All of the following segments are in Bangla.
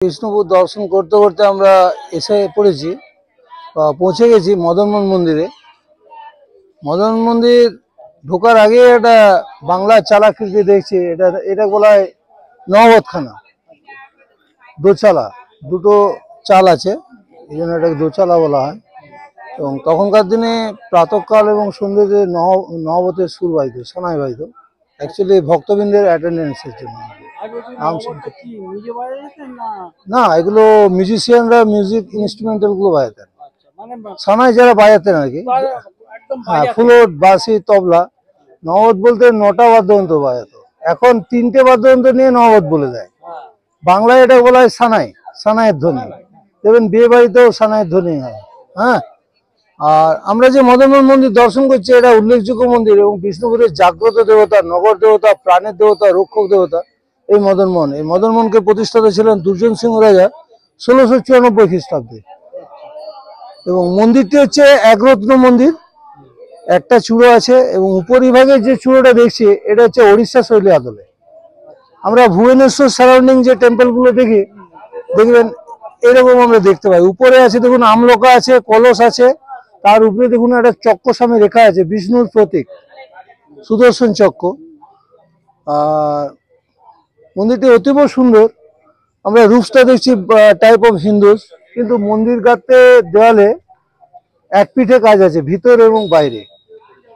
বিষ্ণুপুর দর্শন করতে করতে আমরা এসে পড়েছি পৌঁছে গেছি মদনমোহন মন্দিরে। মদন মন্দির ঢোকার আগে একটা বাংলা চালাকৃতি দেখছি, এটা এটা বলা হয় নহবতখানা। দোচালা, দুটো চাল আছে, এই জন্য এটাকে দোচালা বলা হয়। এবং তখনকার দিনে প্রাতঃকাল এবং সন্ধ্যেতে নহবতের সুর বাজিত, সানাই বাজিত, অ্যাকচুয়ালি ভক্তবৃন্দের অ্যাটেন্ডেন্সের জন্য। না, এগুলো মিউজিশিয়ানরা মিউজিক ইনস্ট্রুমেন্টাল গুলো বাজাতেন, সানাই যারা বাজাতেন আর কি। হ্যাঁ, ফ্লুট, বাঁশি, তবলা। নহবত বলতে 9টা বাদ্যযন্ত্র বাজাতো, এখন 3টে বাদ্যযন্ত্র নিয়ে নহবত বলে দেয়। বাংলায় এটা বলা হয় সানাই, সানাইয়ের ধ্বনি। দেখবেন বিয়ে বাড়িতেও সানাইয়ের ধ্বনি হয়। হ্যাঁ, আর আমরা যে মদনমোহন মন্দির দর্শন করছি, এটা উল্লেখযোগ্য মন্দির এবং বিষ্ণুপুরের জাগ্রত দেবতা, নগর দেবতা, প্রাণের দেবতা, রক্ষক দেবতা এই মদনমোহন। এই মদনমোহনকে প্রতিষ্ঠাতা ছিলেন দুর্জন সিংহ রাজা 1694 খ্রিস্টাব্দে। এবং মন্দিরটি হচ্ছে একরত্ন মন্দির, একটা চূড়ো আছে এবং উপরিভাগে যে চূড়োটা দেখছি এটা হচ্ছে ওড়িশা শৈলী আদলে। আমরা ভুবনেশ্বর সারাউন্ডিং যে টেম্পলগুলো দেখি, দেখবেন এরকম আমরা দেখতে পাই। উপরে আছে দেখুন আমলকা আছে, কলস আছে, তার উপরে দেখুন একটা চক্র সামনে রেখা আছে, বিষ্ণুর প্রতীক সুদর্শন চক্র। আর মন্দিরটি অতীব সুন্দর। আমরা রুফটা দেখছি টাইপ অফ হিন্দুস, কিন্তু মন্দির গাঁথতে দেওয়ালে এক পিঠে কাজ আছে, ভিতর এবং বাইরে,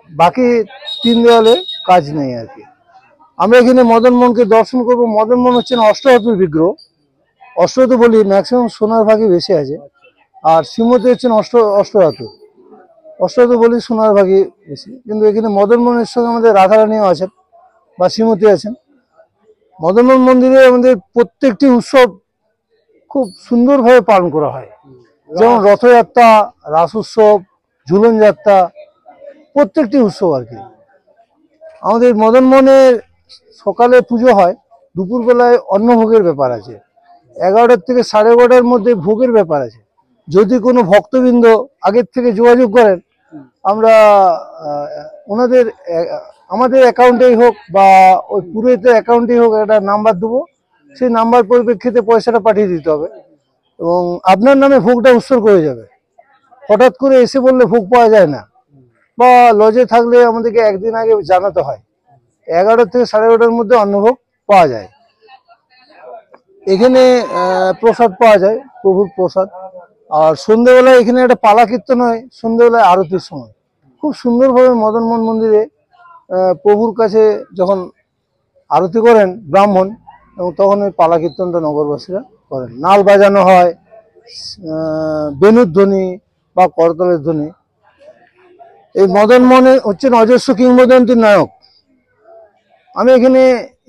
বাকি 3 দেওয়ালে কাজ নেই আর কি। আমরা এখানে মদনমোহনকে দর্শন করব। মদনমোহন হচ্ছেন অষ্টধাতুর বিগ্রহ। অষ্টধাতু বলি, ম্যাক্সিমাম সোনার ভাগই বেশি আছে, আর শ্রীমতী হচ্ছেন অষ্টধাতু। অষ্টধাতু বলি সোনার ভাগই বেশি, কিন্তু এখানে মদনমোহনের সঙ্গে আমাদের রাধারানীও আছেন বা শ্রীমতী আছেন। মদনমোহন মন্দিরে আমাদের প্রত্যেকটি উৎসব খুব সুন্দরভাবে পালন করা হয়, যেমন রথযাত্রা, রাস উৎসব, ঝুলন যাত্রা, প্রত্যেকটি উৎসব আর কি। আমাদের মদনমোহনের সকালে পুজো হয়, দুপুরবেলায় অন্নভোগের ব্যাপার আছে, 11টা থেকে 11:30টার মধ্যে ভোগের ব্যাপার আছে। যদি কোনো ভক্তবৃন্দ আগের থেকে যোগাযোগ করেন, আমরা ওনাদের আমাদের অ্যাকাউন্টেই হোক বা ওই পুরোহিতের অ্যাকাউন্টেই হোক একটা নাম্বার দেবো, সেই নাম্বার পরিপ্রেক্ষিতে পয়সাটা পাঠিয়ে দিতে হবে এবং আপনার নামে ভোগটা উৎসর্গ হয়ে যাবে। হঠাৎ করে এসে বললে ভোগ পাওয়া যায় না, বা লজে থাকলে আমাদেরকে একদিন আগে জানাতে হয়। 11টা থেকে 11:30টার মধ্যে অন্নভোগ পাওয়া যায়। এখানে প্রসাদ পাওয়া যায়, প্রভুর প্রসাদ। আর সন্ধ্যেবেলায় এখানে একটা পালা কীর্তন হয়, সন্ধ্যেবেলায় আরতির সময়। খুব সুন্দরভাবে মদনমোহন মন্দিরে প্রভুর কাছে যখন আরতি করেন ব্রাহ্মণ, এবং তখন ওই পালা কীর্তনটা নগরবাসীরা করেন। নাল বাজানো হয়, বেণুর ধ্বনি বা করতালের ধ্বনি। এই মদনমোহন হচ্ছেন অজস্র কিংবদন্তির নায়ক। আমি এখানে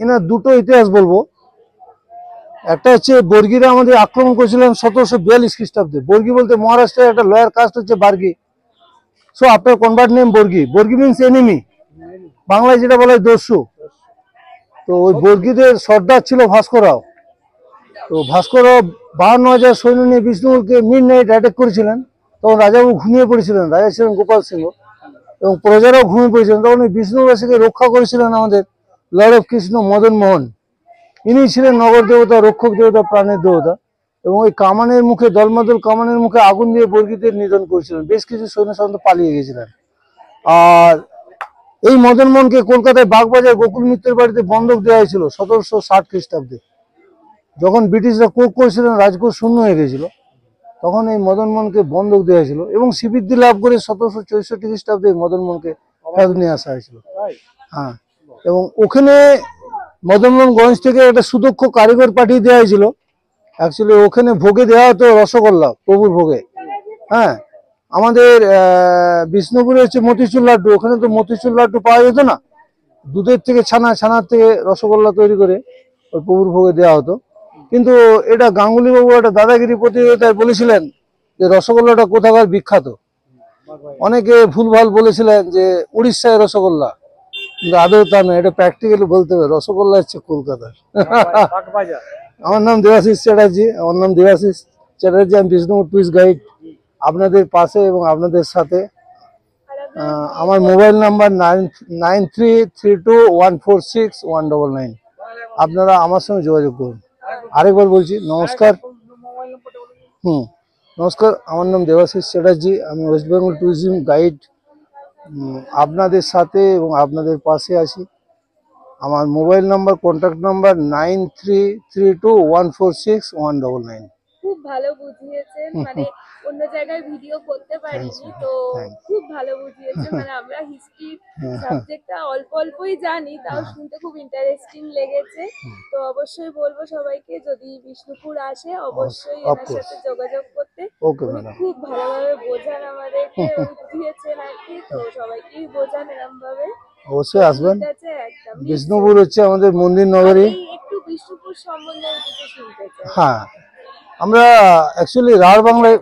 এনার দুটো ইতিহাস বলবো। একটা হচ্ছে বর্গীরা আমাদের আক্রমণ করেছিলেন 1742 খ্রিস্টাব্দে। বর্গী বলতে মহারাষ্ট্রের একটা লয়ার কাস্ট হচ্ছে বার্গী। সো আপনার কনভার্ট নেম বর্গী। বর্গী মিনস এনিমি, বাংলায় যেটা বলা হয় দস্যু। তো ওই বর্গীদের সর্দার ছিল ভাস্কররাও। তো ভাস্কররাও 52,000 সৈন্য নিয়ে বিষ্ণুপুরকে মিড নাইট অ্যাটাক করেছিলেন। তখন রাজাবাবু ঘুমিয়ে পড়েছিলেন, রাজা ছিলেন গোপাল সিংহ, এবং প্রজারাও ঘুমিয়ে পড়েছিলেন। তখন ওই বিষ্ণুবাসীকে রক্ষা করেছিলেন আমাদের লর্ড অফ কৃষ্ণ মদনমোহন। ইনি ছিলেন নগর দেবতা, রক্ষক দেবতা, প্রাণের দেবতা। এবং ওই কামানের মুখে, দলমাদল কামানের মুখে আগুন দিয়ে বর্গীদের নিধন করেছিলেন। বেশ কিছু সৈন্য সাধারণত পালিয়ে গেছিলেন। আর এই মদনমোহনকে কলকাতায় বাগবাজার গোকুল মিত্রের বাড়িতে বন্ধক দেওয়া হয়েছিল 1760 খ্রিস্টাব্দে। যখন ব্রিটিশরা কোক করেছিলেন, রাজকোষ শূন্য হয়ে গেছিল, তখন এই মদনমোহনকে বন্ধক দেওয়া হয়েছিল এবং শ্রীবৃদ্ধি লাভ করে 1764 খ্রিস্টাব্দে মদনমোহনকে ফেরত নিয়ে আসা হয়েছিল। হ্যাঁ, এবং ওখানে মদনমোহনগঞ্জ থেকে একটা সুদক্ষ কারিগর পাঠিয়ে দেওয়া হয়েছিল। অ্যাকচুয়ালি ওখানে ভোগে দেওয়া হতো রসগোল্লা, প্রভুর ভোগে। হ্যাঁ, আমাদের বিষ্ণুপুরে হচ্ছে মতিচুর লাড্ডু, ওখানে তো মতিচুর লাড্ডু পাওয়া যেত না, দুধের থেকে ছানা, ছানার থেকে রসগোল্লা তৈরি করে ওই প্রভুর ভোগে দেওয়া হতো। কিন্তু এটা গাঙ্গুলি বাবু একটা দাদাগিরি প্রতিযোগিতায় বলেছিলেন যে রসগোল্লাটা কোথাকার বিখ্যাত। অনেকে ভুলভাল বলেছিলেন যে উড়িষ্যায় রসগোল্লা, কিন্তু আদৌ তা নয়, এটা প্র্যাকটিক্যালি বলতে হবে রসগোল্লা হচ্ছে কলকাতার। আমার নাম দেবাশিস চ্যাটার্জি, আমি বিষ্ণুপুর টুরিস্ট গাইড, আপনাদের পাশে এবং আপনাদের সাথে। আমার মোবাইল নাম্বার 9332146199। আপনারা আমার সঙ্গে যোগাযোগ করুন। আরেকবার বলছি নমস্কার। নমস্কার, আমার নাম দেবাশিস চ্যাটার্জি, আমি ওয়েস্ট বেঙ্গল ট্যুরিজম গাইড। আপনাদের সাথে এবং আপনাদের পাশে আছি। আমার মোবাইল নাম্বার, কন্ট্যাক্ট নাম্বার 9332146199। খুব ভালো বুঝিয়েছেন, মানে অন্য জায়গায় ভিডিও করতে পারিনি তো, খুব ভালো বুঝিয়েছেন। মানে আমরা হিস্ট্রি সাবজেক্টটা অল্প অল্পই জানি, তাও শুনতে খুব ইন্টারেস্টিং লেগেছে। তো অবশ্যই বলবো সবাইকে, যদি বিষ্ণুপুর আসে অবশ্যই এনার সাথে যোগাযোগ করতে। খুব ভালোভাবে বোঝান আমাদেরকে, বুঝিয়েছেন আর কি। তো সবাইকেই বোঝান এরকম ভাবে। অবশ্যই আসবেন। ঠিক আছে, একদম। বিষ্ণুপুর হচ্ছে আমাদের মন্দির নগরী। একটু বিষ্ণুপুর সম্বন্ধে কিছু শুনতে চাই। হ্যাঁ, আমরা অ্যাকচুয়ালি রাঢ় বাংলায়